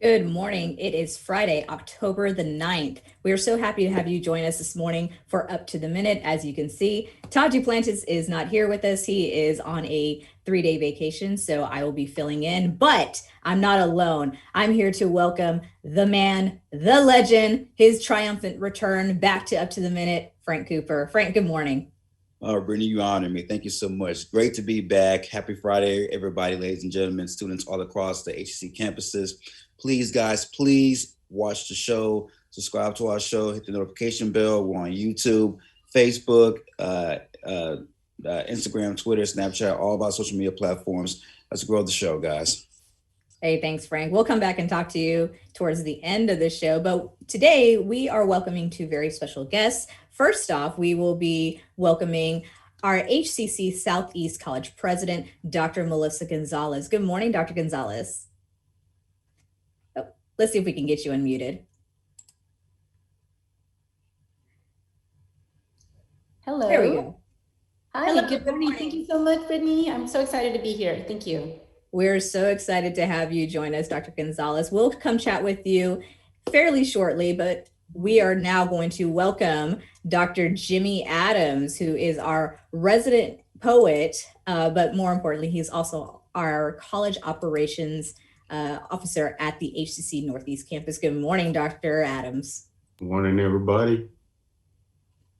Good morning. It is Friday, October the 9th. We are so happy to have you join us this morning for Up to the Minute. As you can see, Todd Duplantis is not here with us. He is on a 3-day vacation, so I will be filling in, but I'm not alone. I'm here to welcome the man, the legend, his triumphant return back to Up to the Minute, Frank Cooper. Frank, good morning. Brittany, you honor me. Thank you so much. Great to be back. Happy Friday, everybody, ladies and gentlemen, students all across the HCC campuses. Please, guys, please watch the show, subscribe to our show, hit the notification bell. We're on YouTube, Facebook, Instagram, Twitter, Snapchat, all of our social media platforms. Let's grow the show, guys. Hey, thanks, Frank. We'll come back and talk to you towards the end of the show. But today we are welcoming two very special guests. First off, we will be welcoming our HCC Southeast College President, Dr. Melissa Gonzalez. Good morning, Dr. Gonzalez. Oh, let's see if we can get you unmuted. Hello. There we go. Hi, Hello. good morning. Thank you so much, Brittany. I'm so excited to be here. Thank you. We're so excited to have you join us, Dr. Gonzalez. We'll come chat with you fairly shortly, but we are now going to welcome Dr. Jimmy Adams, who is our resident poet, but more importantly, he's also our college operations officer at the HCC Northeast campus. Good morning, Dr. Adams. Good morning, everybody.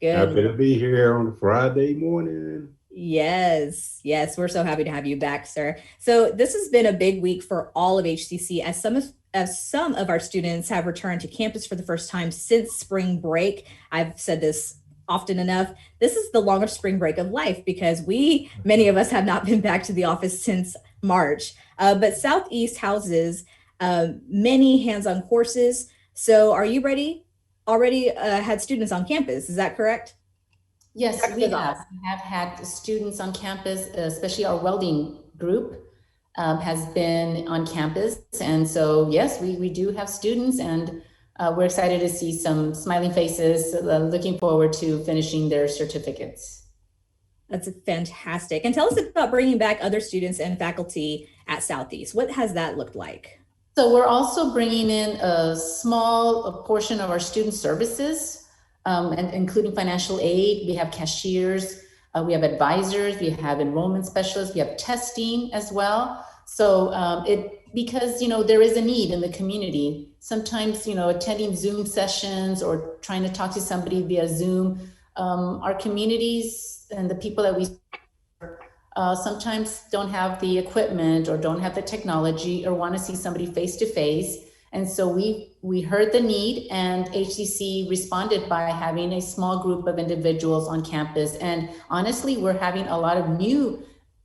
Good. Happy to be here on a Friday morning. Yes, we're so happy to have you back, sir. So this has been a big week for all of HCC as some of our students have returned to campus for the first time since spring break. I've said this often enough. This is the longest spring break of life because many of us have not been back to the office since March. But Southeast houses many hands-on courses. So are you ready? Already had students on campus, is that correct? Yes, we have had students on campus, especially our welding group has been on campus. And so, yes, we do have students, and we're excited to see some smiling faces, looking forward to finishing their certificates. That's fantastic. And tell us about bringing back other students and faculty at Southeast. What has that looked like? So we're also bringing in a small portion of our student services, and including financial aid. We have cashiers, we have advisors, we have enrollment specialists, we have testing as well. So because there is a need in the community. Sometimes attending Zoom sessions or trying to talk to somebody via Zoom, our communities and the people that we sometimes don't have the equipment or don't have the technology or want to see somebody face to face. And so we heard the need, and HCC responded by having a small group of individuals on campus. And honestly, we're having a lot of new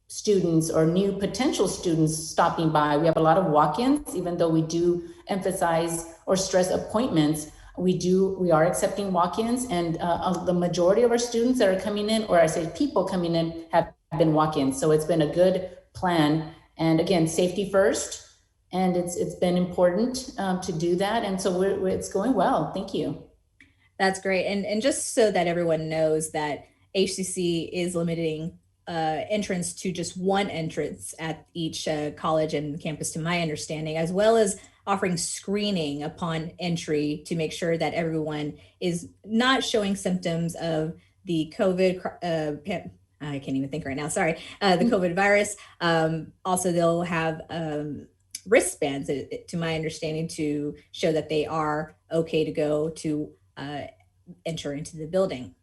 students or new potential students stopping by. We have a lot of walk-ins, even though we do emphasize or stress appointments. We are accepting walk-ins, and the majority of our students that are coming in, or I say people coming in, have been walk-ins. So it's been a good plan. And again, safety first. And it's been important to do that. And so it's going well. Thank you. That's great. And just so that everyone knows that HCC is limiting entrance to just one entrance at each college and campus, to my understanding, as well as offering screening upon entry to make sure that everyone is not showing symptoms of the COVID I can't even think right now. Sorry. The COVID virus. Also, they'll have wristbands, to my understanding, to show that they are okay to go to enter into the building.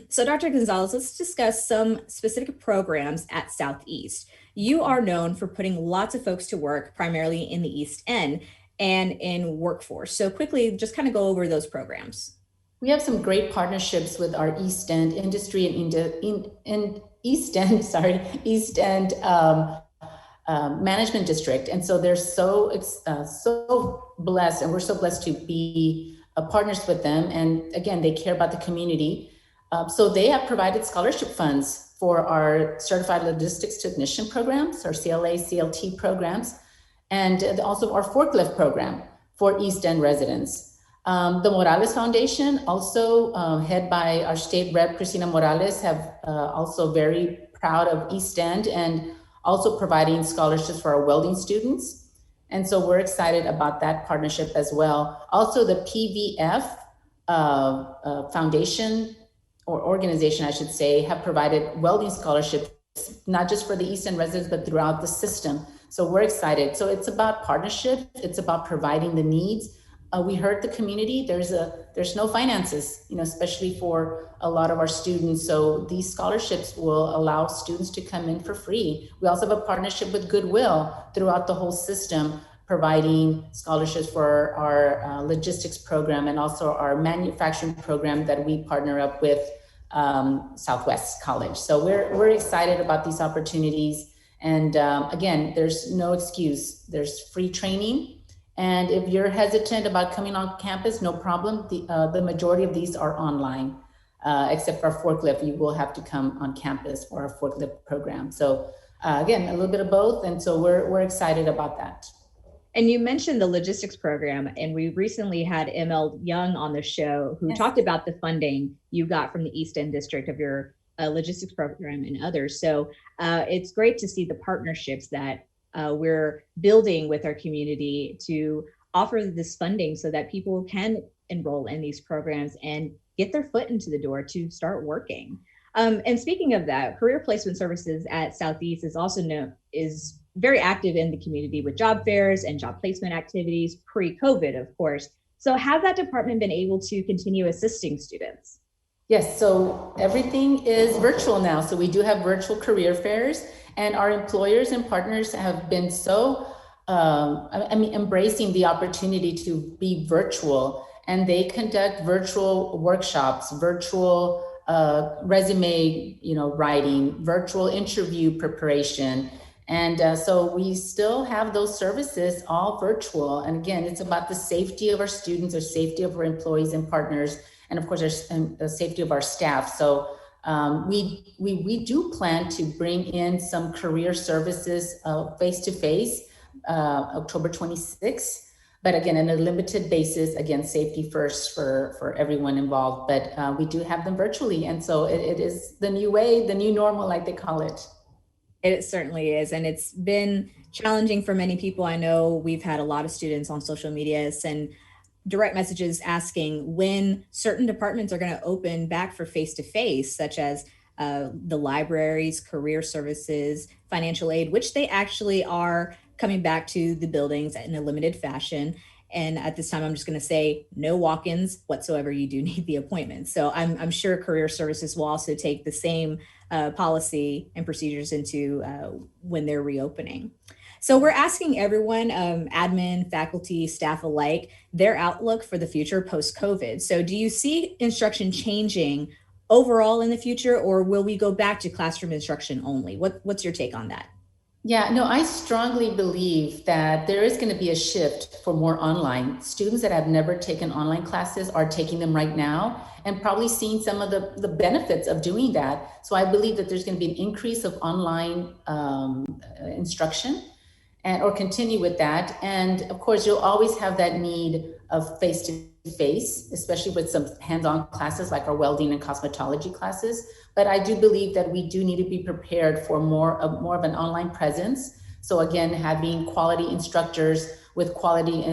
So Dr. Gonzalez, let's discuss some specific programs at Southeast. You are known for putting lots of folks to work, primarily in the East End and in workforce. So quickly, just kind of go over those programs. We have some great partnerships with our East End industry and East End management district. And so they're so blessed, and we're so blessed to be partners with them. And again, they care about the community. So they have provided scholarship funds for our Certified Logistics Technician programs, our CLA, CLT programs, and also our forklift program for East End residents. The Morales Foundation, also head by our state rep, Cristina Morales, have also very proud of East End and also providing scholarships for our welding students. And so we're excited about that partnership as well. Also, the PVF Foundation or organization, I should say, have provided welding scholarships, not just for the East End residents, but throughout the system. So we're excited. So it's about partnership. It's about providing the needs. We heard the community. There's no finances, especially for a lot of our students. So these scholarships will allow students to come in for free. We also have a partnership with Goodwill throughout the whole system, providing scholarships for our logistics program and also our manufacturing program that we partner up with Southwest College. So we're excited about these opportunities. And again, there's no excuse. There's free training. And if you're hesitant about coming on campus, no problem. The majority of these are online, except for forklift. You will have to come on campus for our forklift program. So again, a little bit of both. And so we're excited about that. And you mentioned the logistics program, and we recently had ML Young on the show who talked about the funding you got from the East End District of your logistics program and others. So it's great to see the partnerships that we're building with our community to offer this funding so that people can enroll in these programs and get their foot into the door to start working. And speaking of that, Career Placement Services at Southeast is very active in the community with job fairs and job placement activities pre-COVID, of course. So has that department been able to continue assisting students? Yes, so everything is virtual now. So we do have virtual career fairs, and our employers and partners have been so embracing the opportunity to be virtual, and they conduct virtual workshops, virtual resume writing, virtual interview preparation. And so we still have those services all virtual. And again, it's about the safety of our students, or safety of our employees and partners, and of course, the safety of our staff. So we do plan to bring in some career services face-to-face October 26th. But again, on a limited basis, again, safety first for everyone involved. But we do have them virtually. And so it is the new way, the new normal, like they call it. It certainly is. And it's been challenging for many people. I know we've had a lot of students on social media send direct messages asking when certain departments are going to open back for face-to-face, such as the libraries, career services, financial aid, which they actually are coming back to the buildings in a limited fashion. And at this time, I'm just going to say no walk-ins whatsoever. You do need the appointment. So I'm sure career services will also take the same policy and procedures into when they're reopening. So we're asking everyone, admin, faculty, staff alike, their outlook for the future post-COVID. So do you see instruction changing overall in the future, or will we go back to classroom instruction only? What's your take on that? Yeah, no, I strongly believe that there is going to be a shift for more online. Students that have never taken online classes are taking them right now and probably seeing some of the benefits of doing that. So I believe that there's going to be an increase of online instruction or continue with that. And of course, you'll always have that need of face-to-face, especially with some hands-on classes like our welding and cosmetology classes. But I do believe that we do need to be prepared for more of an online presence. So again, having quality instructors with quality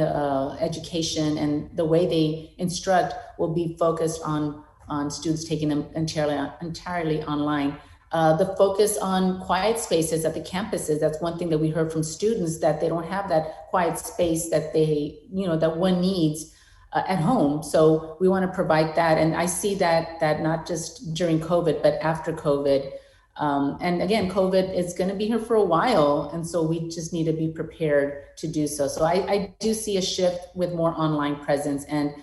education, and the way they instruct will be focused on students taking them entirely online. The focus on quiet spaces at the campuses, that's one thing that we heard from students, that they don't have that quiet space that that one needs at home. So we want to provide that. And I see that not just during COVID, but after COVID. And again, COVID is going to be here for a while. And so we just need to be prepared to do so. So I do see a shift with more online presence, and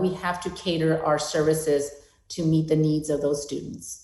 we have to cater our services to meet the needs of those students.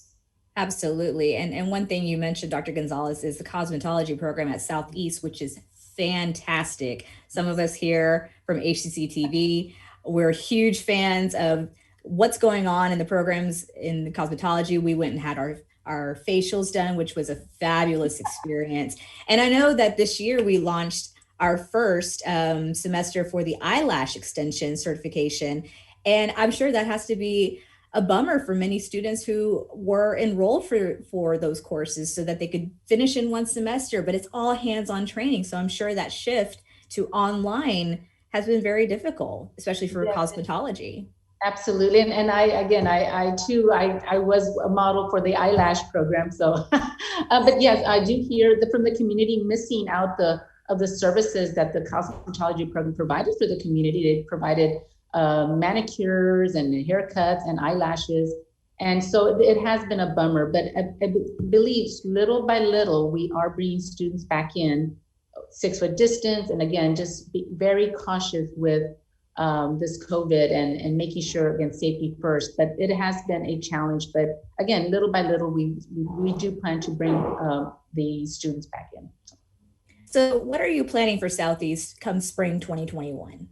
Absolutely. And one thing you mentioned, Dr. Gonzalez, is the cosmetology program at Southeast, which is fantastic. Some of us here from HCCTV, we're huge fans of what's going on in the programs in the cosmetology. We went and had our facials done, which was a fabulous experience. And I know that this year we launched our first semester for the eyelash extension certification. And I'm sure that has to be a bummer for many students who were enrolled for those courses so that they could finish in one semester, but it's all hands-on training. So I'm sure that shift to online has been very difficult, especially for cosmetology. Absolutely. And I too, I was a model for the eyelash program. So, but yes, I do hear from the community missing out of the services that the cosmetology program provided for the community. They provided manicures and haircuts and eyelashes. And so it has been a bummer, but I believe little by little, we are bringing students back in 6-foot distance. And again, just be very cautious with this COVID and making sure, again, safety first. But it has been a challenge. But again, little by little, we do plan to bring the students back in. So what are you planning for Southeast come spring 2021?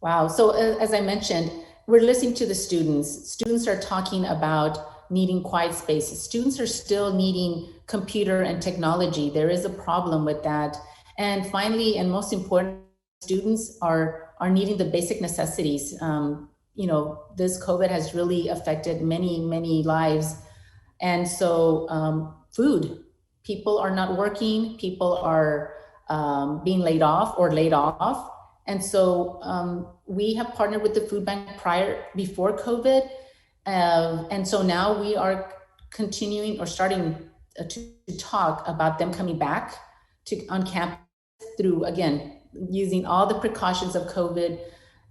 Wow. So as I mentioned, we're listening to the students. Students are talking about needing quiet spaces. Students are still needing computer and technology. There is a problem with that. And finally, and most important, students are needing the basic necessities. This COVID has really affected many lives. And so food, people are not working, people are being laid off. And so we have partnered with the food bank before COVID. And so now we are continuing or starting to talk about them coming back on campus through, again, using all the precautions of COVID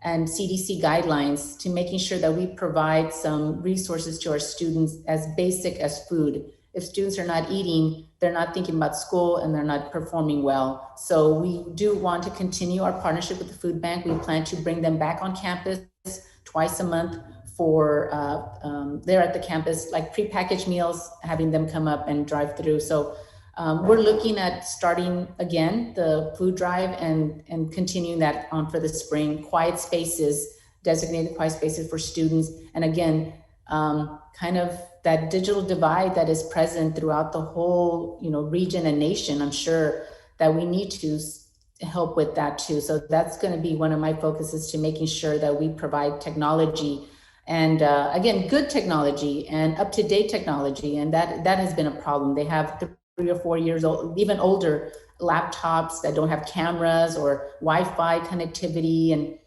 and CDC guidelines to making sure that we provide some resources to our students as basic as food. If students are not eating, they're not thinking about school and they're not performing well. So we do want to continue our partnership with the food bank. We plan to bring them back on campus twice a month for they're at the campus, like prepackaged meals, having them come up and drive through. So we're looking at starting again the food drive and continuing that on for the spring. Quiet spaces, designated quiet spaces for students. And again, kind of that digital divide that is present throughout the whole region and nation. I'm sure that we need to help with that too. So that's going to be one of my focuses, to making sure that we provide technology and again, good technology and up-to-date technology. And that has been a problem. They have 3 or 4 years old, even older laptops that don't have cameras or Wi-Fi connectivity, and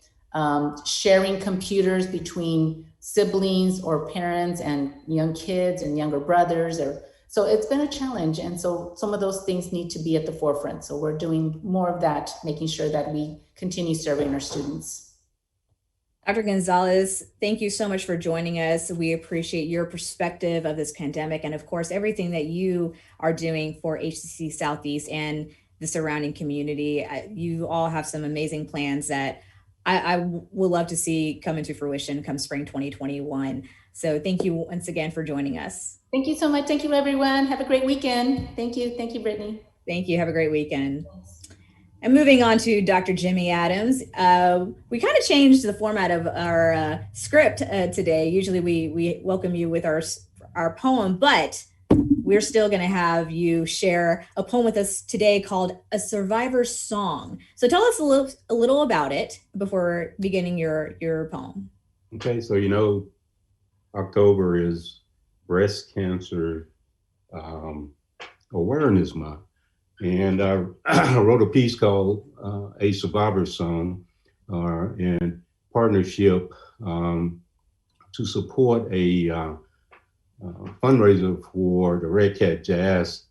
sharing computers between siblings or parents and young kids and younger brothers. So it's been a challenge. And so some of those things need to be at the forefront. So we're doing more of that, making sure that we continue serving our students. Dr. Gonzalez, thank you so much for joining us. We appreciate your perspective of this pandemic and, of course, everything that you are doing for HCC Southeast and the surrounding community. You all have some amazing plans that I would love to see come into fruition come spring 2021. So thank you once again for joining us. Thank you so much. Thank you, everyone. Have a great weekend. Thank you. Thank you, Brittany. Thank you. Have a great weekend. Thanks. And moving on to Dr. Jimmy Adams, we kind of changed the format of our script today. Usually we welcome you with our poem, but we're still going to have you share a poem with us today called A Survivor's Song. So tell us a little about it before beginning your poem. Okay, so October is Breast Cancer Awareness Month. And I wrote a piece called A Survivor's Song in partnership to support a fundraiser for the Red Cat Jazz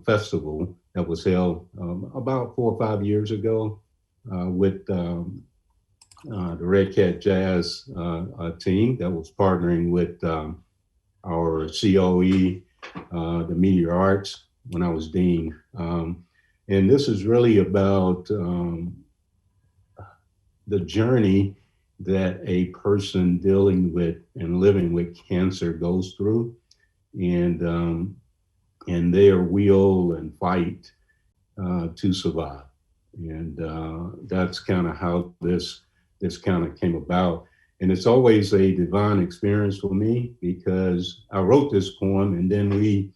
Festival that was held about 4 or 5 years ago with the Red Cat Jazz team that was partnering with our COE, the Media Arts, when I was dean. And this is really about the journey that a person dealing with and living with cancer goes through, and their will and fight to survive. And that's kind of how this kind of came about. And it's always a divine experience for me, because I wrote this poem, and then we,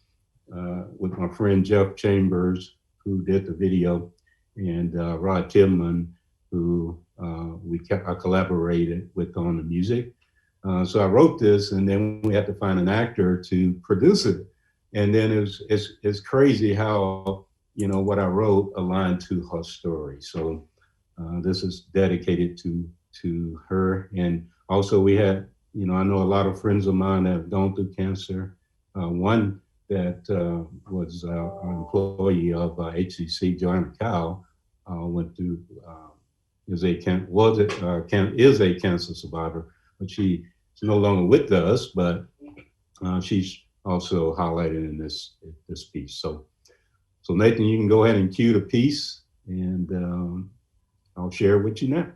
with my friend Jeff Chambers, who did the video, and Rod Tillman, who I collaborated with on the music. So I wrote this, and then we had to find an actor to produce it. And then it's crazy how, you know, what I wrote aligned to her story. So this is dedicated to her. And also we had, you know, I know a lot of friends of mine that have gone through cancer. One that was an employee of HCC, Joanna Cow, went through, is a cancer survivor, but she's no longer with us, but she's also highlighted in this piece. So Nathan, you can go ahead and cue the piece, and I'll share it with you now.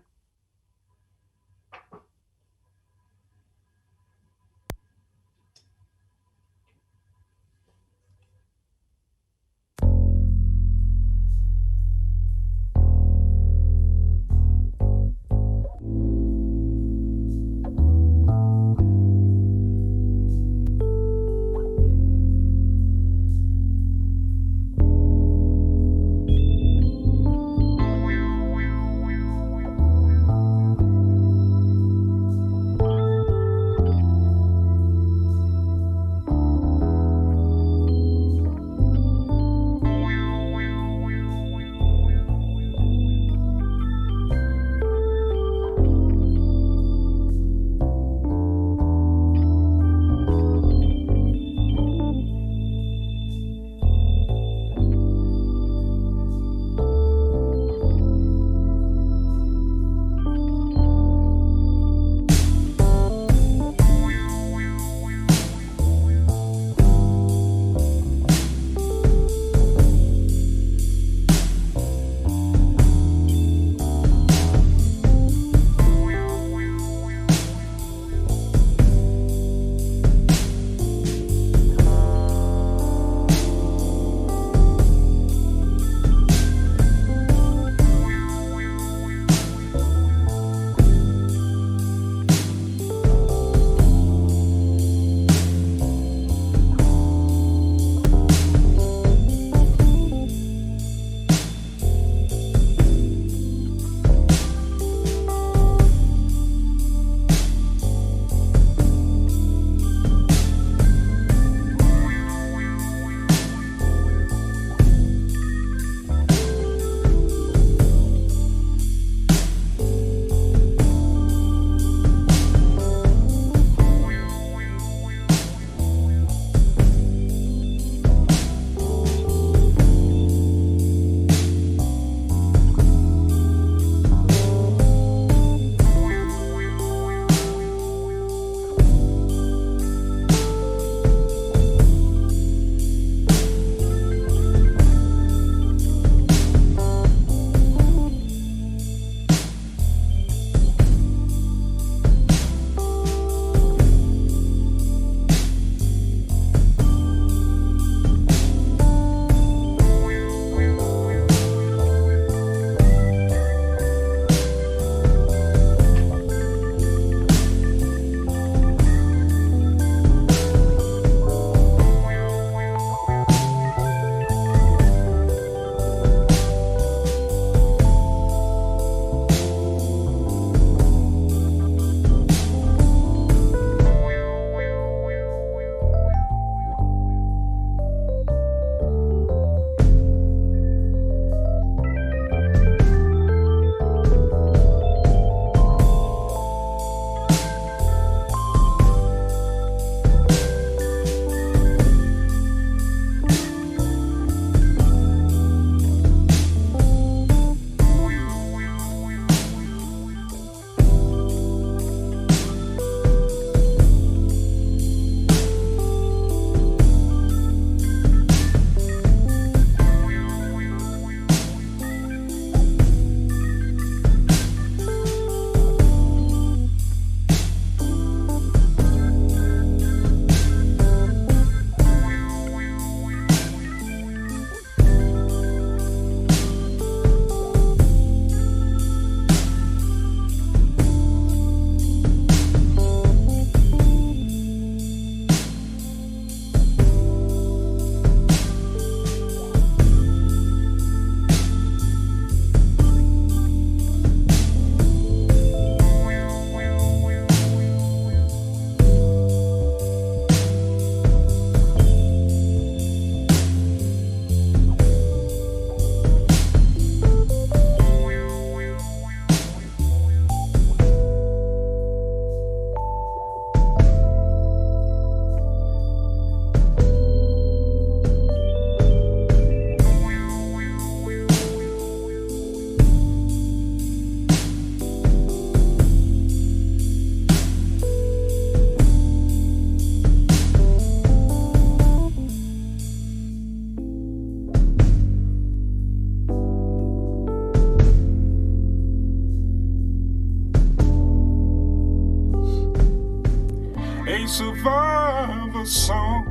A survivor song.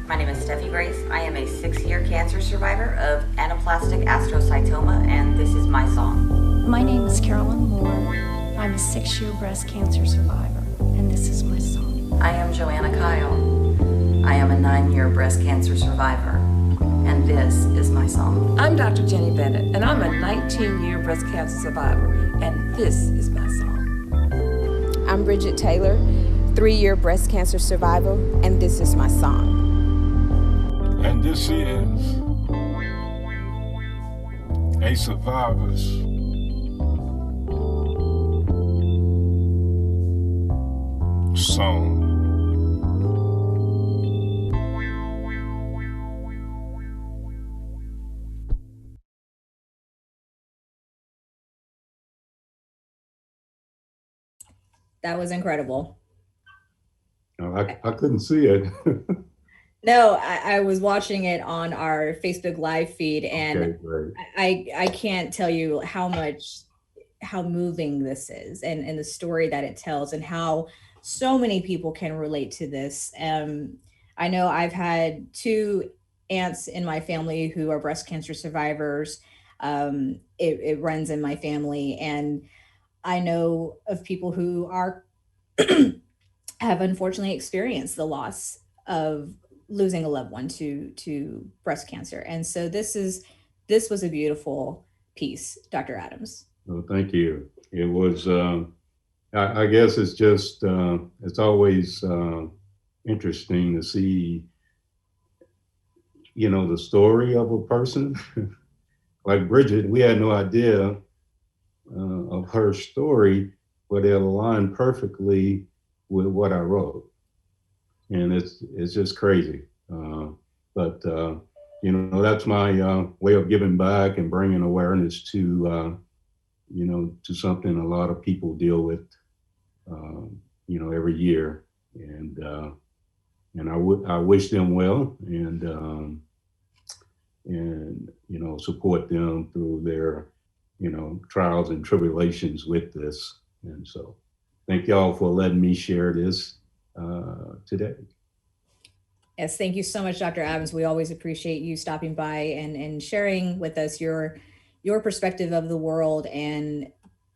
My name is Steffi Grace. I am a 6-year cancer survivor of anaplastic astrocytoma, and this is my song. My name is Carolyn Moore. I'm a 6-year breast cancer survivor, and this is my song. I am Joanna Kyle. I am a 9-year breast cancer survivor, and this is my song. I'm Dr. Jenny Bennett, and I'm a 19-year breast cancer survivor, and this is my song. I'm Bridget Taylor, 3-year breast cancer survivor, and this is my song. And this is a survivor's song. That was incredible. No, I couldn't see it. No, I was watching it on our Facebook Live feed, and Okay, great. I can't tell you how moving this is, and the story that it tells, and how so many people can relate to this. I know I've had 2 aunts in my family who are breast cancer survivors. It runs in my family, and I know of people who are have unfortunately experienced the loss of losing a loved one to breast cancer. And so this was a beautiful piece, Dr. Adams. Well, thank you. It was, I guess it's just, it's always interesting to see, the story of a person. Like Bridget, we had no idea of her story, but it aligned perfectly with what I wrote. And it's just crazy. But that's my way of giving back and bringing awareness to, to something a lot of people deal with, every year. And I wish them well and support them through their, trials and tribulations with this. And so thank y'all for letting me share this today. Yes, thank you so much, Dr. Adams. We always appreciate you stopping by and sharing with us your perspective of the world, and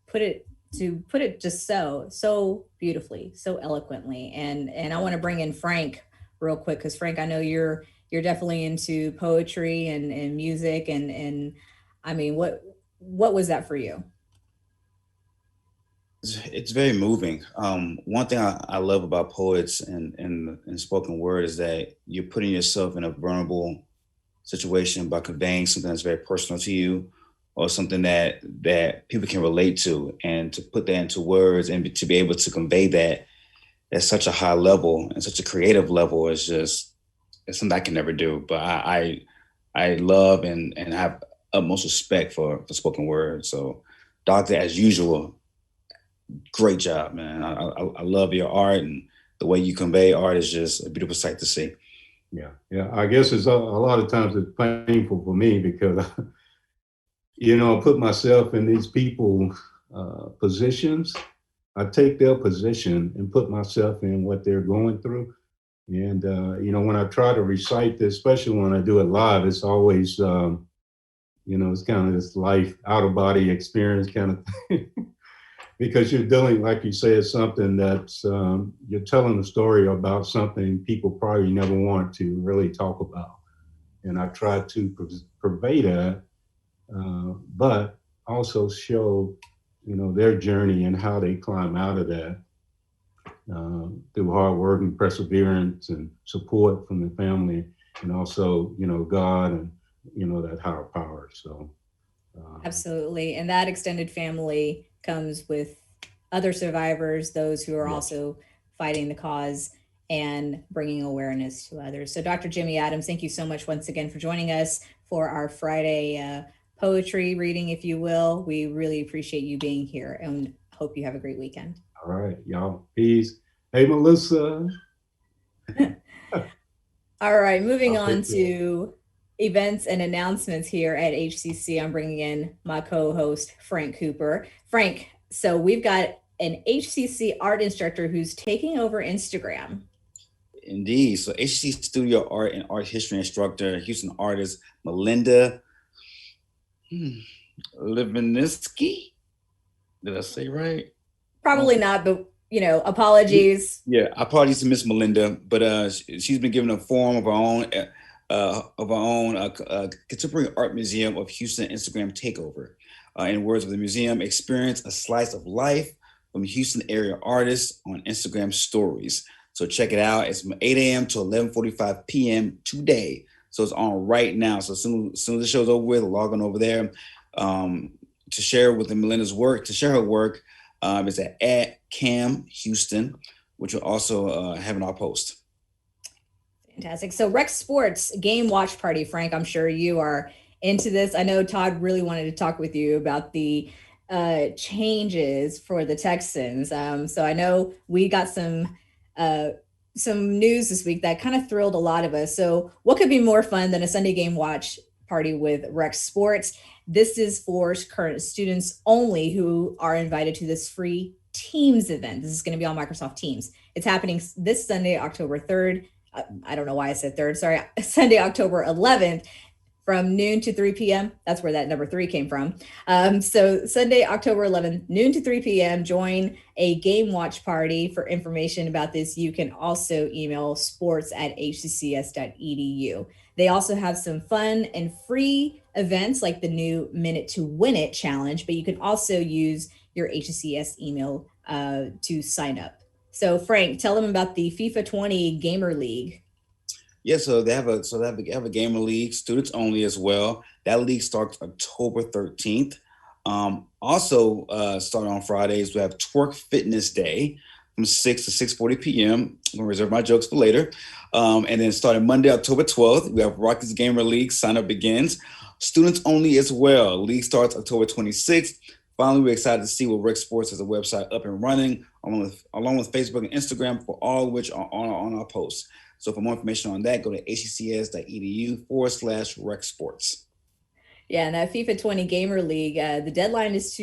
put it just so beautifully, so eloquently. And I want to bring in Frank real quick, because Frank, I know you're definitely into poetry and music, and I mean, what was that for you? It's very moving. One thing I love about poets and spoken word is that you're putting yourself in a vulnerable situation by conveying something that's very personal to you, or something that people can relate to, and to put that into words and to be able to convey that at such a high level and such a creative level it's something I can never do. But I love and have utmost respect for spoken word. So, Doctor, as usual, great job, man. I love your art, and the way you convey art is just a beautiful sight to see. Yeah. I guess it's a lot of times it's painful for me because, I put myself in these people's positions. I take their position and put myself in what they're going through. And, when I try to recite this, especially when I do it live, it's always, it's kind of this life out of body experience kind of thing. Because you're dealing, like you said, something that's, you're telling a story about something people probably never want to really talk about. And I try to purvey that, but also show, their journey and how they climb out of that through hard work and perseverance and support from the family, and also, God and, that higher power. So. Absolutely. And that extended family comes with other survivors, those who are also fighting the cause and bringing awareness to others. So Dr. Jimmy Adams, thank you so much once again for joining us for our Friday poetry reading, if you will. We really appreciate you being here, and hope you have a great weekend. All right, y'all. Peace. Hey, Melissa. All right, moving on to events and announcements here at HCC. I'm bringing in my co-host, Frank Cooper. Frank, so we've got an HCC art instructor who's taking over Instagram. Indeed. So HCC studio art and art history instructor, Houston artist Melinda Liviniski. Did I say right? Probably not, but apologies. Yeah, apologies to Miss Melinda, but she's been given a form of our own contemporary art museum of Houston Instagram takeover. In words of the museum, experience a slice of life from Houston area artists on Instagram stories. So check it out. It's from 8 a.m. to 11:45 p.m. today. So it's on right now. So as soon as the show's over with, log on over there to share with Melinda's work, to share her work. It's at Cam Houston, which will also have in our post. Fantastic. So Rec Sports game watch party, Frank, I'm sure you are into this. I know Todd really wanted to talk with you about the changes for the Texans. So I know we got some news this week that kind of thrilled a lot of us. So what could be more fun than a Sunday game watch party with Rec Sports? This is for current students only who are invited to this free Teams event. This is going to be on Microsoft Teams. It's happening this Sunday, October 3rd. I don't know why I said 3rd. Sorry, Sunday, October 11th from noon to 3 p.m. That's where that number 3 came from. So Sunday, October 11th, noon to 3 p.m. Join a game watch party. For information about this, you can also email sports@hccs.edu. They also have some fun and free events like the new Minute to Win It challenge, but you can also use your HCCS email to sign up. So Frank, tell them about the FIFA 20 Gamer League. Yeah, so they have a gamer league, students only as well. That league starts October 13th. Also starting on Fridays, we have Twerk Fitness Day from 6 to 6:40 p.m. I'm gonna reserve my jokes for later. And then starting Monday, October 12th, we have Rockets Gamer League. Sign up begins. Students only as well. League starts October 26th. Finally, we're excited to see what Rec Sports has a website up and running, along with Facebook and Instagram, for all of which are on our posts. So for more information on that, go to hccs.edu/Rec Sports. Yeah, and that FIFA 20 Gamer League, the deadline is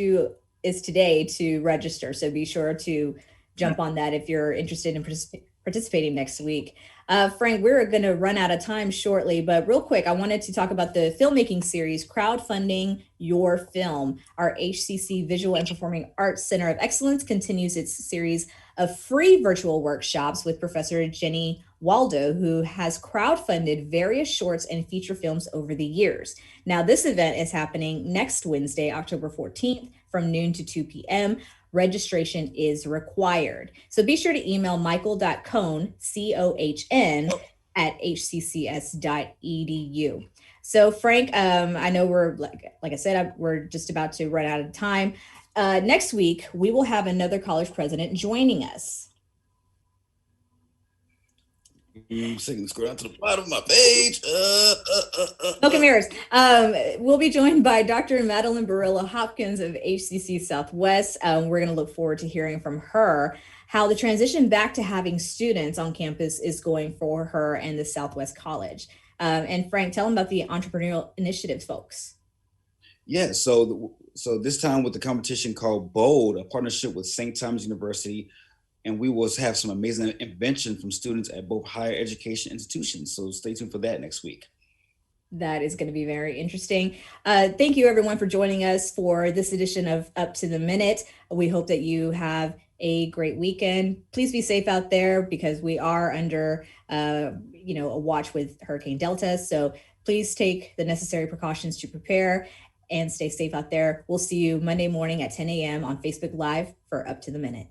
today to register. So be sure to jump on that if you're interested in participating next week. Frank, we're going to run out of time shortly, but real quick, I wanted to talk about the filmmaking series, Crowdfunding Your Film. Our HCC Visual and Performing Arts Center of Excellence continues its series of free virtual workshops with Professor Jenny Waldo, who has crowdfunded various shorts and feature films over the years. Now, this event is happening next Wednesday, October 14th from noon to 2 p.m. Registration is required. So be sure to email michael.cohn, C-O-H-N, at hccs.edu. So Frank, I know we're, like I said, we're just about to run out of time. Next week, we will have another college president joining us. Scroll down to the bottom of my page. Okay, mirrors. We'll be joined by Dr. Madeline Barilla Hopkins of HCC Southwest. We're going to look forward to hearing from her how the transition back to having students on campus is going for her and the Southwest College. And Frank, tell them about the entrepreneurial initiatives, folks. Yeah, so this time with the competition called Bold, a partnership with St. Thomas University, and we will have some amazing invention from students at both higher education institutions. So stay tuned for that next week. That is going to be very interesting. Thank you, everyone, for joining us for this edition of Up to the Minute. We hope that you have a great weekend. Please be safe out there because we are under a watch with Hurricane Delta. So please take the necessary precautions to prepare and stay safe out there. We'll see you Monday morning at 10 a.m. on Facebook Live for Up to the Minute.